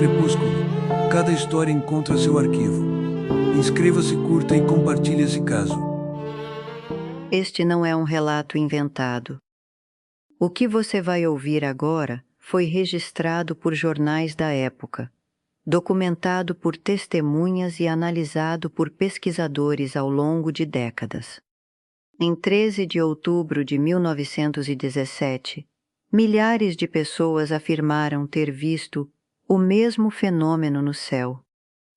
crepúsculo. Cada história encontra seu arquivo. Inscreva-se, curta e compartilhe esse caso. Este não é um relato inventado. O que você vai ouvir agora foi registrado por jornais da época, documentado por testemunhas e analisado por pesquisadores ao longo de décadas. Em 13 de outubro de 1917, milhares de pessoas afirmaram ter visto o mesmo fenômeno no céu,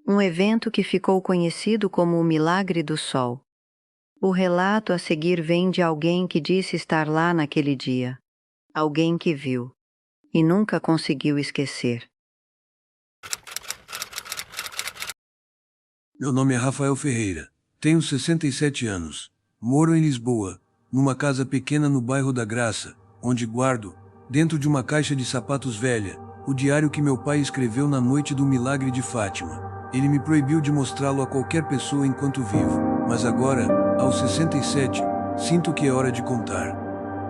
um evento que ficou conhecido como o Milagre do Sol. O relato a seguir vem de alguém que disse estar lá naquele dia, alguém que viu e nunca conseguiu esquecer. Meu nome é Rafael Ferreira. Tenho 67 anos. Moro em Lisboa, numa casa pequena no bairro da Graça, onde guardo, dentro de uma caixa de sapatos velha, o diário que meu pai escreveu na noite do Milagre de Fátima. Ele me proibiu de mostrá-lo a qualquer pessoa enquanto vivo, mas agora, aos 67, sinto que é hora de contar.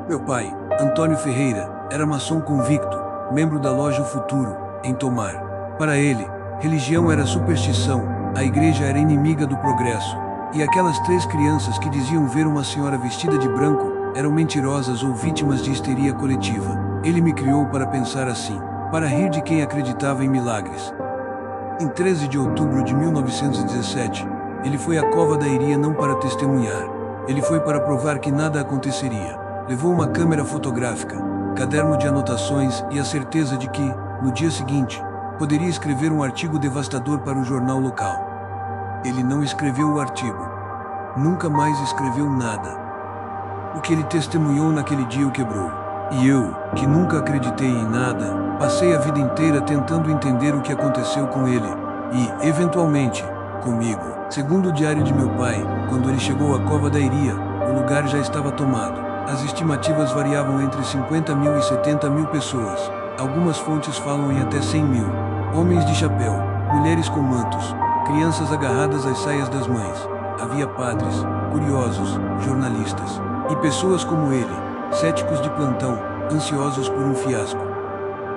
Meu pai, Antônio Ferreira, era maçom convicto, membro da loja O Futuro, em Tomar. Para ele, religião era superstição, a igreja era inimiga do progresso, e aquelas 3 crianças que diziam ver uma senhora vestida de branco eram mentirosas ou vítimas de histeria coletiva. Ele me criou para pensar assim, para rir de quem acreditava em milagres. Em 13 de outubro de 1917, ele foi à Cova da Iria não para testemunhar. Ele foi para provar que nada aconteceria. Levou uma câmera fotográfica, caderno de anotações e a certeza de que, no dia seguinte, poderia escrever um artigo devastador para o jornal local. Ele não escreveu o artigo. Nunca mais escreveu nada. O que ele testemunhou naquele dia o quebrou. E eu, que nunca acreditei em nada, passei a vida inteira tentando entender o que aconteceu com ele. E, eventualmente, comigo. Segundo o diário de meu pai, quando ele chegou à Cova da Iria, o lugar já estava tomado. As estimativas variavam entre 50 mil e 70 mil pessoas. Algumas fontes falam em até 100 mil. Homens de chapéu, mulheres com mantos, crianças agarradas às saias das mães. Havia padres, curiosos, jornalistas e pessoas como ele, céticos de plantão, ansiosos por um fiasco.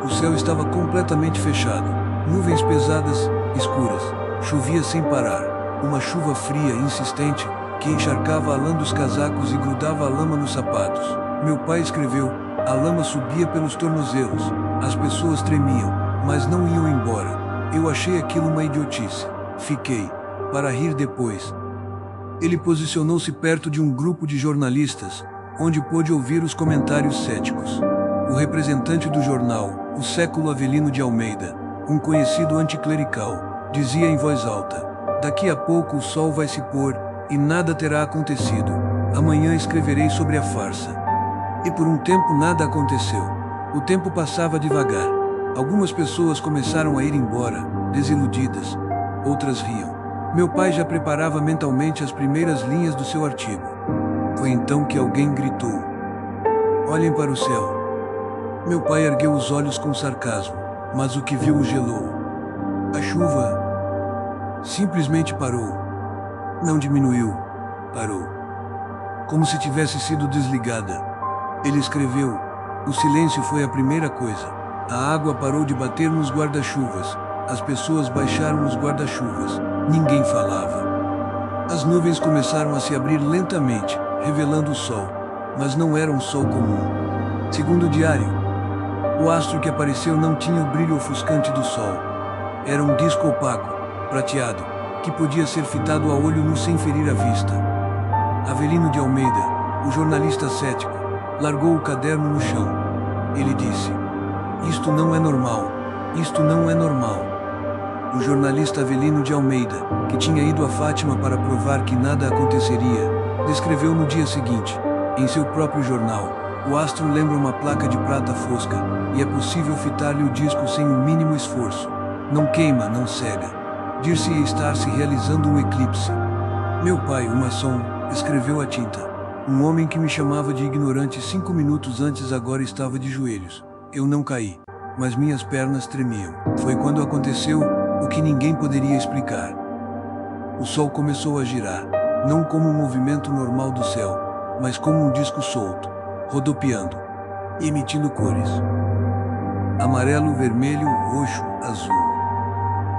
O céu estava completamente fechado. Nuvens pesadas, escuras. Chovia sem parar. Uma chuva fria e insistente que encharcava a lã dos casacos e grudava a lama nos sapatos. Meu pai escreveu: a lama subia pelos tornozelos. As pessoas tremiam, mas não iam embora. Eu achei aquilo uma idiotice. Fiquei, para rir depois. Ele posicionou-se perto de um grupo de jornalistas, onde pôde ouvir os comentários céticos. O representante do jornal, o Século Avelino de Almeida, um conhecido anticlerical, dizia em voz alta: daqui a pouco o sol vai se pôr, e nada terá acontecido. Amanhã escreverei sobre a farsa. E por um tempo nada aconteceu. O tempo passava devagar. Algumas pessoas começaram a ir embora, desiludidas. Outras riam. Meu pai já preparava mentalmente as primeiras linhas do seu artigo. Foi então que alguém gritou: olhem para o céu. Meu pai ergueu os olhos com sarcasmo, mas o que viu o gelou. A chuva simplesmente parou. Não diminuiu, parou. Como se tivesse sido desligada. Ele escreveu: o silêncio foi a primeira coisa. A água parou de bater nos guarda-chuvas. As pessoas baixaram os guarda-chuvas. Ninguém falava. As nuvens começaram a se abrir lentamente, revelando o sol. Mas não era um sol comum. Segundo o diário, o astro que apareceu não tinha o brilho ofuscante do sol. Era um disco opaco, prateado, que podia ser fitado a olho nu sem ferir a vista. Avelino de Almeida, o jornalista cético, largou o caderno no chão. Ele disse: isto não é normal. Isto não é normal. O jornalista Avelino de Almeida, que tinha ido a Fátima para provar que nada aconteceria, descreveu no dia seguinte, em seu próprio jornal: o astro lembra uma placa de prata fosca, e é possível fitar-lhe o disco sem o mínimo esforço. Não queima, não cega. Dir-se-ia estar se realizando um eclipse. Meu pai, o maçom, escreveu a tinta: um homem que me chamava de ignorante 5 minutos antes agora estava de joelhos. Eu não caí, mas minhas pernas tremiam. Foi quando aconteceu o que ninguém poderia explicar. O sol começou a girar, não como um movimento normal do céu, mas como um disco solto, rodopiando, emitindo cores: amarelo, vermelho, roxo, azul.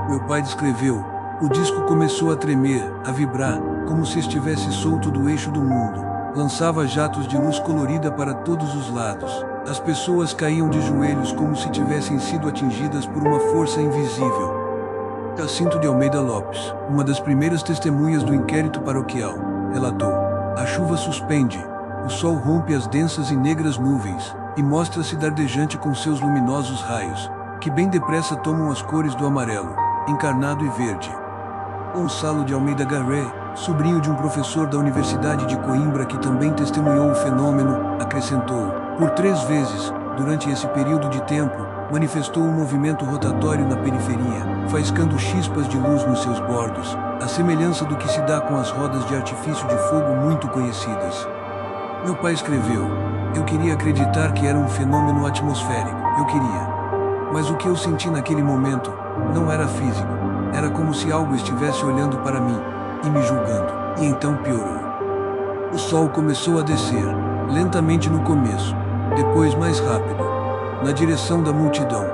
Meu pai descreveu. O disco começou a tremer, a vibrar, como se estivesse solto do eixo do mundo. Lançava jatos de luz colorida para todos os lados. As pessoas caíam de joelhos como se tivessem sido atingidas por uma força invisível. Jacinto de Almeida Lopes, uma das primeiras testemunhas do inquérito paroquial, relatou: a chuva suspende, o sol rompe as densas e negras nuvens, e mostra-se dardejante com seus luminosos raios, que bem depressa tomam as cores do amarelo, encarnado e verde. Gonçalo de Almeida Garré, sobrinho de um professor da Universidade de Coimbra que também testemunhou o fenômeno, acrescentou: por 3 vezes, durante esse período de tempo, manifestou um movimento rotatório na periferia, faiscando chispas de luz nos seus bordos, à semelhança do que se dá com as rodas de artifício de fogo muito conhecidas. Meu pai escreveu: eu queria acreditar que era um fenômeno atmosférico, eu queria. Mas o que eu senti naquele momento não era físico, era como se algo estivesse olhando para mim e me julgando. E então piorou. O sol começou a descer, lentamente no começo, depois mais rápido, na direção da multidão.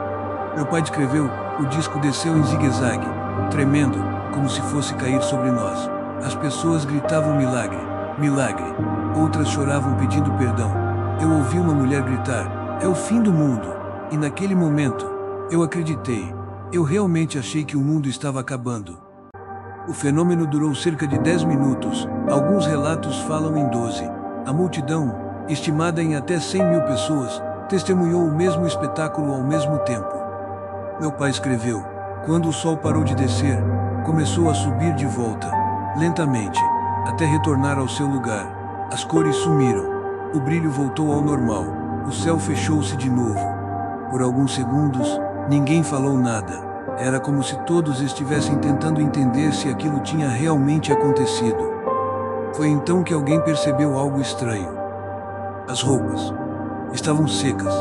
Meu pai descreveu: o disco desceu em zigue-zague, tremendo, como se fosse cair sobre nós. As pessoas gritavam milagre, milagre. Outras choravam pedindo perdão. Eu ouvi uma mulher gritar: é o fim do mundo. E naquele momento, eu acreditei. Eu realmente achei que o mundo estava acabando. O fenômeno durou cerca de 10 minutos, alguns relatos falam em 12. A multidão, estimada em até 100.000 pessoas, testemunhou o mesmo espetáculo ao mesmo tempo. Meu pai escreveu: quando o sol parou de descer, começou a subir de volta, lentamente, até retornar ao seu lugar. As cores sumiram, o brilho voltou ao normal, o céu fechou-se de novo. Por alguns segundos, ninguém falou nada. Era como se todos estivessem tentando entender se aquilo tinha realmente acontecido. Foi então que alguém percebeu algo estranho. As roupas estavam secas.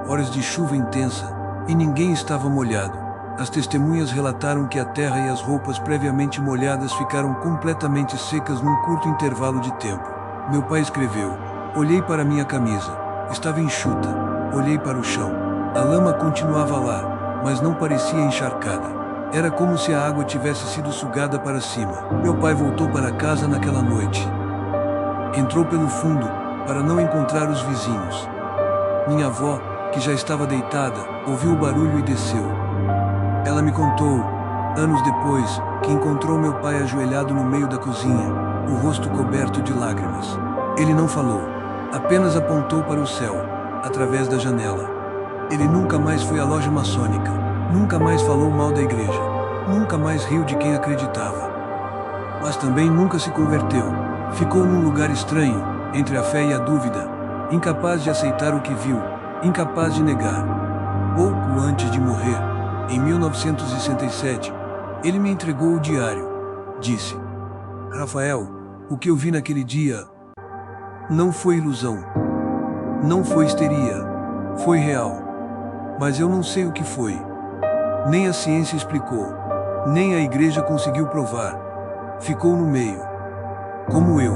Horas de chuva intensa, e ninguém estava molhado. As testemunhas relataram que a terra e as roupas previamente molhadas ficaram completamente secas num curto intervalo de tempo. Meu pai escreveu: olhei para minha camisa. Estava enxuta. Olhei para o chão. A lama continuava lá, mas não parecia encharcada. Era como se a água tivesse sido sugada para cima. Meu pai voltou para casa naquela noite. Entrou pelo fundo, para não encontrar os vizinhos. Minha avó, que já estava deitada, ouviu o barulho e desceu. Ela me contou, anos depois, que encontrou meu pai ajoelhado no meio da cozinha, o rosto coberto de lágrimas. Ele não falou, apenas apontou para o céu, através da janela. Ele nunca mais foi à loja maçônica, nunca mais falou mal da igreja, nunca mais riu de quem acreditava. Mas também nunca se converteu. Ficou num lugar estranho, entre a fé e a dúvida, incapaz de aceitar o que viu, incapaz de negar. Pouco antes de morrer, em 1967, ele me entregou o diário. Disse: Rafael, o que eu vi naquele dia não foi ilusão, não foi histeria, foi real. Mas eu não sei o que foi. Nem a ciência explicou, nem a igreja conseguiu provar. Ficou no meio, como eu.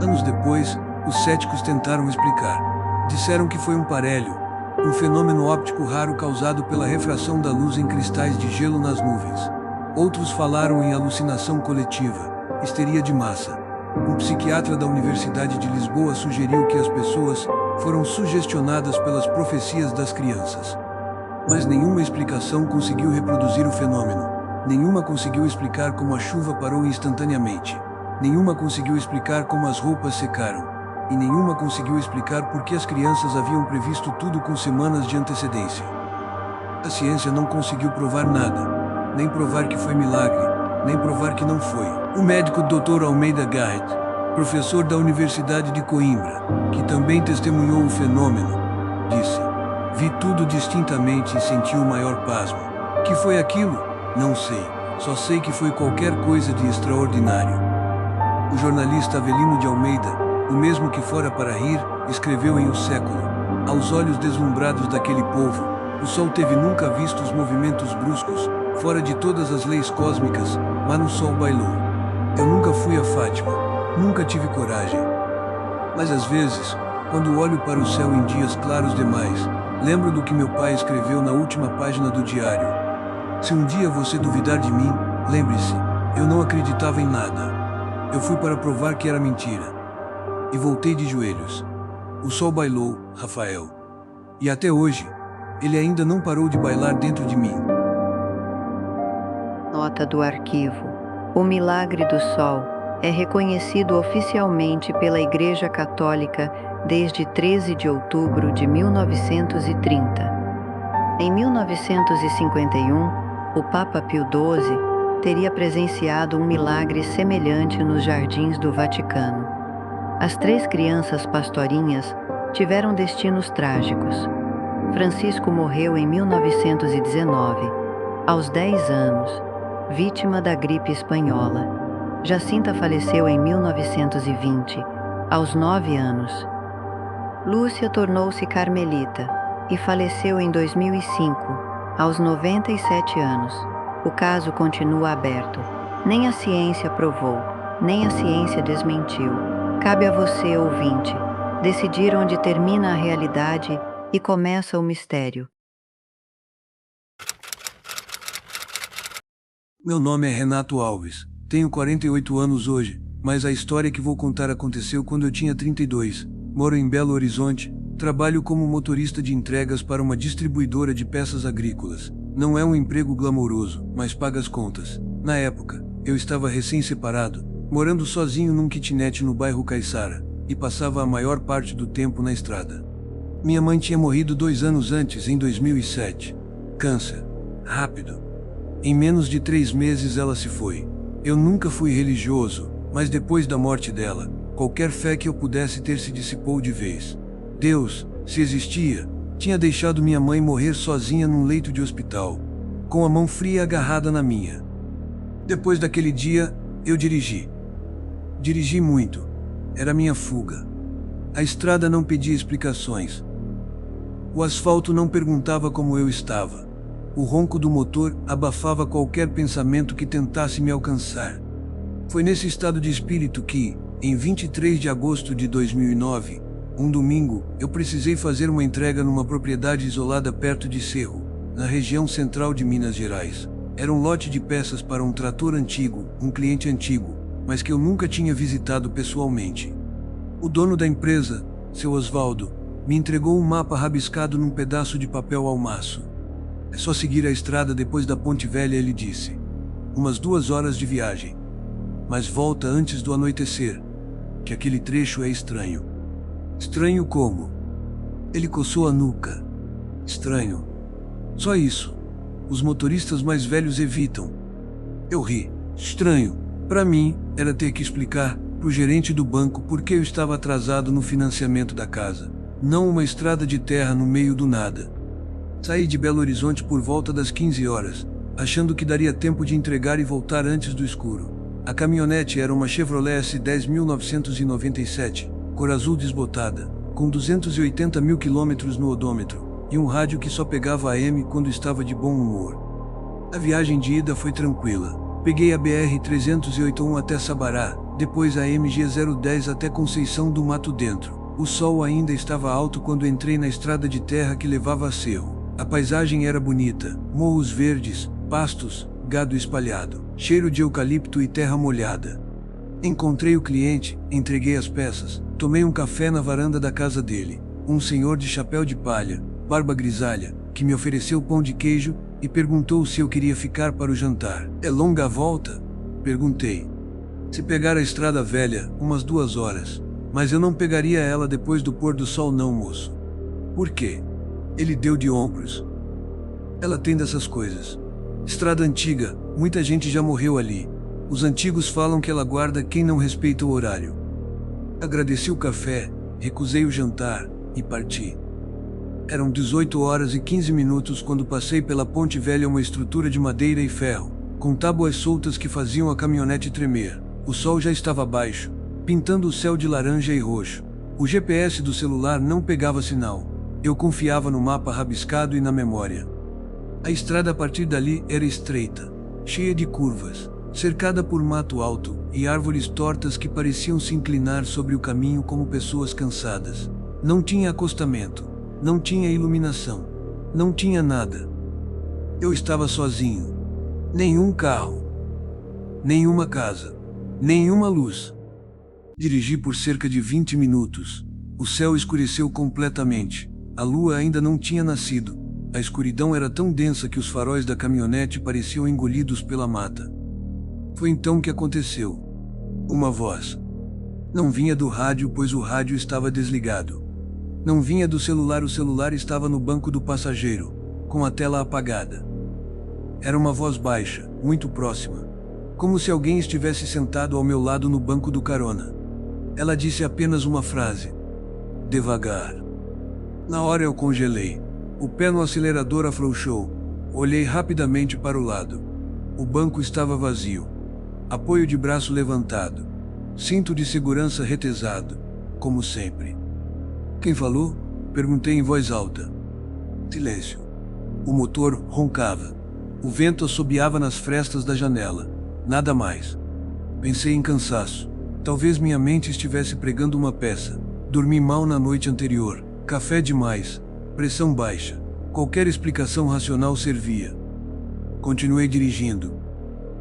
Anos depois, os céticos tentaram explicar. Disseram que foi um parélio, um fenômeno óptico raro causado pela refração da luz em cristais de gelo nas nuvens. Outros falaram em alucinação coletiva, histeria de massa. Um psiquiatra da Universidade de Lisboa sugeriu que as pessoas foram sugestionadas pelas profecias das crianças. Mas nenhuma explicação conseguiu reproduzir o fenômeno. Nenhuma conseguiu explicar como a chuva parou instantaneamente. Nenhuma conseguiu explicar como as roupas secaram. E nenhuma conseguiu explicar por que as crianças haviam previsto tudo com semanas de antecedência. A ciência não conseguiu provar nada. Nem provar que foi milagre, nem provar que não foi. O médico Dr. Almeida Garrett, professor da Universidade de Coimbra, que também testemunhou o fenômeno, disse: vi tudo distintamente e senti o maior pasmo. Que foi aquilo? Não sei. Só sei que foi qualquer coisa de extraordinário. O jornalista Avelino de Almeida, o mesmo que fora para rir, escreveu em O Século: aos olhos deslumbrados daquele povo, o sol teve nunca visto os movimentos bruscos, fora de todas as leis cósmicas, mas no sol bailou. Eu nunca fui a Fátima, nunca tive coragem. Mas às vezes, quando olho para o céu em dias claros demais, lembro do que meu pai escreveu na última página do diário. Se um dia você duvidar de mim, lembre-se, eu não acreditava em nada. Eu fui para provar que era mentira. E voltei de joelhos. O sol bailou, Rafael. E até hoje, ele ainda não parou de bailar dentro de mim. Nota do arquivo. O milagre do sol é reconhecido oficialmente pela Igreja Católica desde 13 de outubro de 1930. Em 1951, o Papa Pio XII teria presenciado um milagre semelhante nos jardins do Vaticano. As 3 crianças pastorinhas tiveram destinos trágicos. Francisco morreu em 1919, aos 10 anos, vítima da gripe espanhola. Jacinta faleceu em 1920, aos 9 anos. Lúcia tornou-se carmelita e faleceu em 2005, aos 97 anos. O caso continua aberto. Nem a ciência provou, nem a ciência desmentiu. Cabe a você, ouvinte, decidir onde termina a realidade e começa o mistério. Meu nome é Renato Alves. Tenho 48 anos hoje, mas a história que vou contar aconteceu quando eu tinha 32. Moro em Belo Horizonte, trabalho como motorista de entregas para uma distribuidora de peças agrícolas. Não é um emprego glamouroso, mas paga as contas. Na época, eu estava recém-separado, morando sozinho num kitnet no bairro Caiçara, e passava a maior parte do tempo na estrada. Minha mãe tinha morrido 2 anos antes, em 2007. Câncer. Rápido. Em menos de 3 meses ela se foi. Eu nunca fui religioso, mas depois da morte dela, qualquer fé que eu pudesse ter se dissipou de vez. Deus, se existia, tinha deixado minha mãe morrer sozinha num leito de hospital, com a mão fria agarrada na minha. Depois daquele dia, eu dirigi. Dirigi muito. Era minha fuga. A estrada não pedia explicações. O asfalto não perguntava como eu estava. O ronco do motor abafava qualquer pensamento que tentasse me alcançar. Foi nesse estado de espírito que, em 23 de agosto de 2009, um domingo, eu precisei fazer uma entrega numa propriedade isolada perto de Cerro, na região central de Minas Gerais. Era um lote de peças para um trator antigo, um cliente antigo, mas que eu nunca tinha visitado pessoalmente. O dono da empresa, seu Osvaldo, me entregou um mapa rabiscado num pedaço de papel ao maço. É só seguir a estrada depois da Ponte Velha, ele disse. Umas 2 horas de viagem. Mas volta antes do anoitecer, que aquele trecho é estranho. Estranho como? Ele coçou a nuca. Estranho. Só isso. Os motoristas mais velhos evitam. Eu ri. Estranho. Para mim, era ter que explicar pro gerente do banco por que eu estava atrasado no financiamento da casa. Não uma estrada de terra no meio do nada. Saí de Belo Horizonte por volta das 15 horas, achando que daria tempo de entregar e voltar antes do escuro. A caminhonete era uma Chevrolet S10 1997, cor azul desbotada, com 280 mil quilômetros no odômetro, e um rádio que só pegava AM quando estava de bom humor. A viagem de ida foi tranquila. Peguei a BR-381 até Sabará, depois a MG-010 até Conceição do Mato Dentro. O sol ainda estava alto quando entrei na estrada de terra que levava a Cerro. A paisagem era bonita, morros verdes, pastos, gado espalhado, cheiro de eucalipto e terra molhada. Encontrei o cliente, entreguei as peças, tomei um café na varanda da casa dele, um senhor de chapéu de palha, barba grisalha, que me ofereceu pão de queijo e perguntou se eu queria ficar para o jantar. É longa a volta? Perguntei. Se pegar a estrada velha, umas 2 horas, mas eu não pegaria ela depois do pôr do sol não, moço. Por quê? Ele deu de ombros. Ela tem dessas coisas. Estrada antiga, muita gente já morreu ali. Os antigos falam que ela guarda quem não respeita o horário. Agradeci o café, recusei o jantar e parti. Eram 18 horas e 15 minutos quando passei pela Ponte Velha, uma estrutura de madeira e ferro, com tábuas soltas que faziam a caminhonete tremer. O sol já estava baixo, pintando o céu de laranja e roxo. O GPS do celular não pegava sinal. Eu confiava no mapa rabiscado e na memória. A estrada a partir dali era estreita, cheia de curvas, cercada por mato alto e árvores tortas que pareciam se inclinar sobre o caminho como pessoas cansadas. Não tinha acostamento, não tinha iluminação, não tinha nada. Eu estava sozinho. Nenhum carro. Nenhuma casa. Nenhuma luz. Dirigi por cerca de 20 minutos. O céu escureceu completamente. A lua ainda não tinha nascido. A escuridão era tão densa que os faróis da caminhonete pareciam engolidos pela mata. Foi então que aconteceu. Uma voz. Não vinha do rádio, pois o rádio estava desligado. Não vinha do celular, o celular estava no banco do passageiro, com a tela apagada. Era uma voz baixa, muito próxima, como se alguém estivesse sentado ao meu lado no banco do carona. Ela disse apenas uma frase: devagar. Na hora eu congelei. O pé no acelerador afrouxou. Olhei rapidamente para o lado. O banco estava vazio. Apoio de braço levantado. Cinto de segurança retesado, como sempre. Quem falou? Perguntei em voz alta. Silêncio. O motor roncava. O vento assobiava nas frestas da janela. Nada mais. Pensei em cansaço. Talvez minha mente estivesse pregando uma peça. Dormi mal na noite anterior. Café demais. Pressão baixa. Qualquer explicação racional servia. Continuei dirigindo.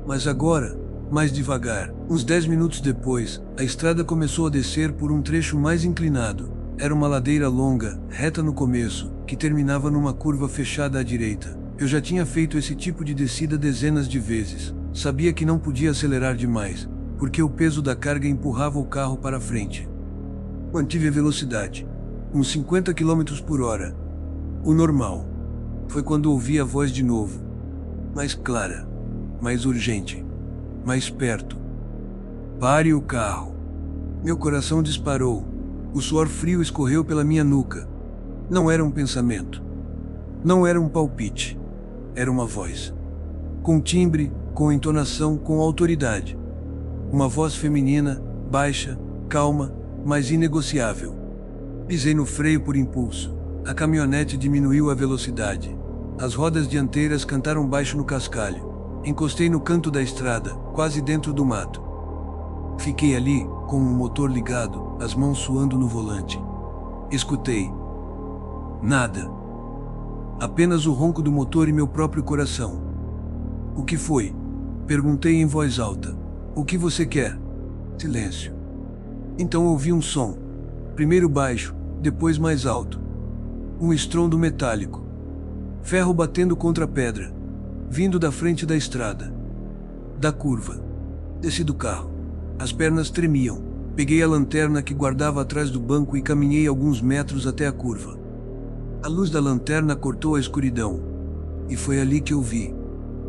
Mas agora, mais devagar. Uns 10 minutos depois, a estrada começou a descer por um trecho mais inclinado. Era uma ladeira longa, reta no começo, que terminava numa curva fechada à direita. Eu já tinha feito esse tipo de descida dezenas de vezes. Sabia que não podia acelerar demais, porque o peso da carga empurrava o carro para frente. Mantive a velocidade, uns 50 km por hora. O normal. Foi quando ouvi a voz de novo. Mais clara, mais urgente, mais perto. Pare o carro. Meu coração disparou. O suor frio escorreu pela minha nuca. Não era um pensamento. Não era um palpite. Era uma voz. Com timbre, com entonação, com autoridade. Uma voz feminina, baixa, calma, mas inegociável. Pisei no freio por impulso. A caminhonete diminuiu a velocidade. As rodas dianteiras cantaram baixo no cascalho. Encostei no canto da estrada, quase dentro do mato. Fiquei ali, com o motor ligado, as mãos suando no volante. Escutei. Nada. Apenas o ronco do motor e meu próprio coração. O que foi? Perguntei em voz alta. O que você quer? Silêncio. Então ouvi um som. Primeiro baixo, depois mais alto. Um estrondo metálico. Ferro batendo contra pedra. Vindo da frente da estrada. Da curva. Desci do carro. As pernas tremiam. Peguei a lanterna que guardava atrás do banco e caminhei alguns metros até a curva. A luz da lanterna cortou a escuridão. E foi ali que eu vi.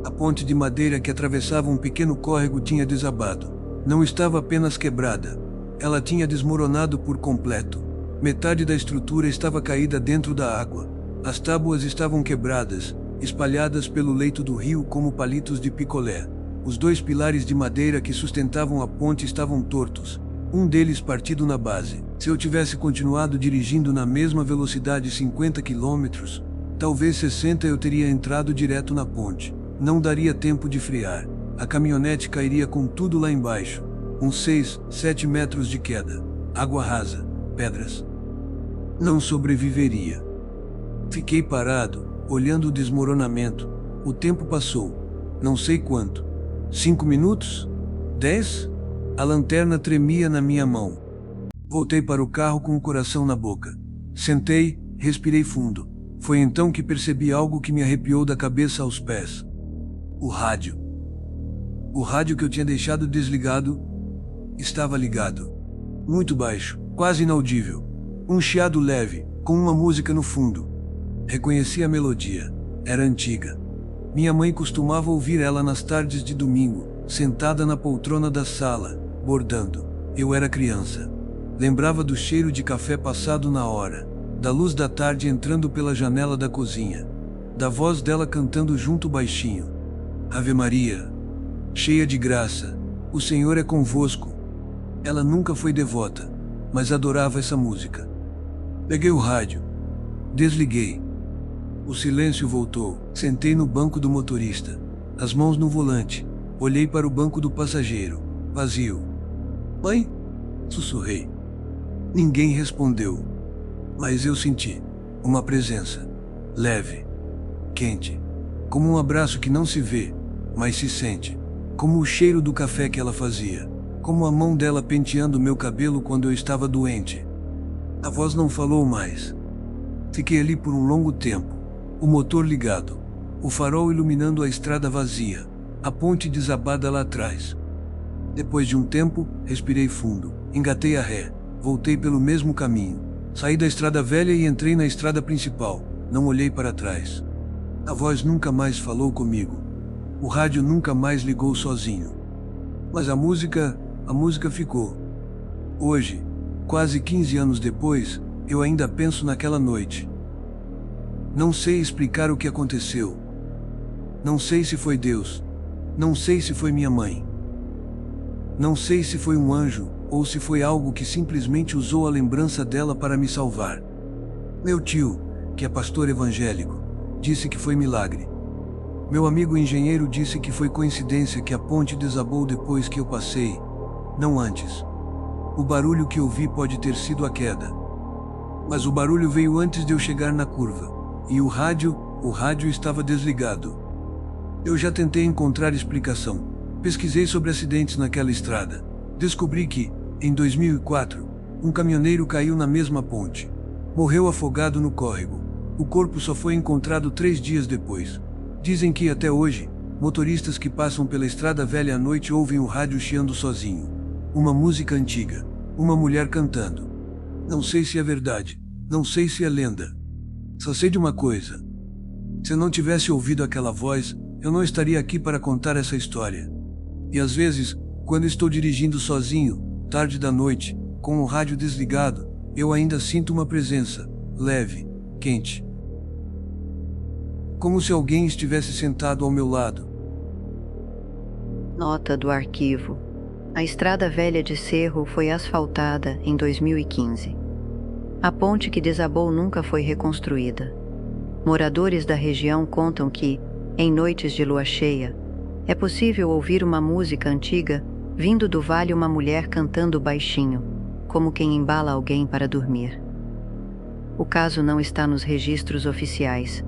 A ponte de madeira que atravessava um pequeno córrego tinha desabado. Não estava apenas quebrada. Ela tinha desmoronado por completo. Metade da estrutura estava caída dentro da água. As tábuas estavam quebradas, espalhadas pelo leito do rio como palitos de picolé. Os 2 pilares de madeira que sustentavam a ponte estavam tortos, um deles partido na base. Se eu tivesse continuado dirigindo na mesma velocidade 50 km, talvez 60, eu teria entrado direto na ponte. Não daria tempo de frear. A caminhonete cairia com tudo lá embaixo. Uns 6, 7 metros de queda. Água rasa, pedras. Não sobreviveria. Fiquei parado, olhando o desmoronamento. O tempo passou. Não sei quanto. 5 minutos? 10? A lanterna tremia na minha mão. Voltei para o carro com o coração na boca. Sentei, respirei fundo. Foi então que percebi algo que me arrepiou da cabeça aos pés. O rádio. O rádio que eu tinha deixado desligado estava ligado. Muito baixo, quase inaudível. Um chiado leve, com uma música no fundo. Reconheci a melodia. Era antiga. Minha mãe costumava ouvir ela nas tardes de domingo, sentada na poltrona da sala, bordando. Eu era criança. Lembrava do cheiro de café passado na hora, da luz da tarde entrando pela janela da cozinha, da voz dela cantando junto baixinho. Ave Maria, cheia de graça, o Senhor é convosco. Ela nunca foi devota, mas adorava essa música. Peguei o rádio. Desliguei. O silêncio voltou. Sentei no banco do motorista, as mãos no volante. Olhei para o banco do passageiro, vazio. Mãe? Sussurrei. Ninguém respondeu. Mas eu senti uma presença, leve, quente, como um abraço que não se vê, mas se sente, como o cheiro do café que ela fazia, como a mão dela penteando meu cabelo quando eu estava doente. A voz não falou mais. Fiquei ali por um longo tempo, o motor ligado, o farol iluminando a estrada vazia, a ponte desabada lá atrás. Depois de um tempo, respirei fundo, engatei a ré, voltei pelo mesmo caminho, saí da estrada velha e entrei na estrada principal, não olhei para trás. A voz nunca mais falou comigo. O rádio nunca mais ligou sozinho. Mas a música ficou. Hoje, quase 15 anos depois, eu ainda penso naquela noite. Não sei explicar o que aconteceu. Não sei se foi Deus. Não sei se foi minha mãe. Não sei se foi um anjo ou se foi algo que simplesmente usou a lembrança dela para me salvar. Meu tio, que é pastor evangélico, disse que foi milagre. Meu amigo engenheiro disse que foi coincidência que a ponte desabou depois que eu passei, não antes. O barulho que ouvi pode ter sido a queda. Mas o barulho veio antes de eu chegar na curva, e o rádio estava desligado. Eu já tentei encontrar explicação. Pesquisei sobre acidentes naquela estrada. Descobri que, em 2004, um caminhoneiro caiu na mesma ponte. Morreu afogado no córrego. O corpo só foi encontrado 3 dias depois. Dizem que, até hoje, motoristas que passam pela estrada velha à noite ouvem o rádio chiando sozinho. Uma música antiga. Uma mulher cantando. Não sei se é verdade. Não sei se é lenda. Só sei de uma coisa. Se eu não tivesse ouvido aquela voz, eu não estaria aqui para contar essa história. E às vezes, quando estou dirigindo sozinho, tarde da noite, com o rádio desligado, eu ainda sinto uma presença, leve, quente. Como se alguém estivesse sentado ao meu lado. Nota do arquivo. A estrada velha de Cerro foi asfaltada em 2015. A ponte que desabou nunca foi reconstruída. Moradores da região contam que, em noites de lua cheia, é possível ouvir uma música antiga vindo do vale, uma mulher cantando baixinho, como quem embala alguém para dormir. O caso não está nos registros oficiais,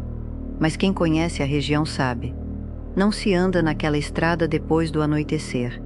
mas quem conhece a região sabe. Não se anda naquela estrada depois do anoitecer.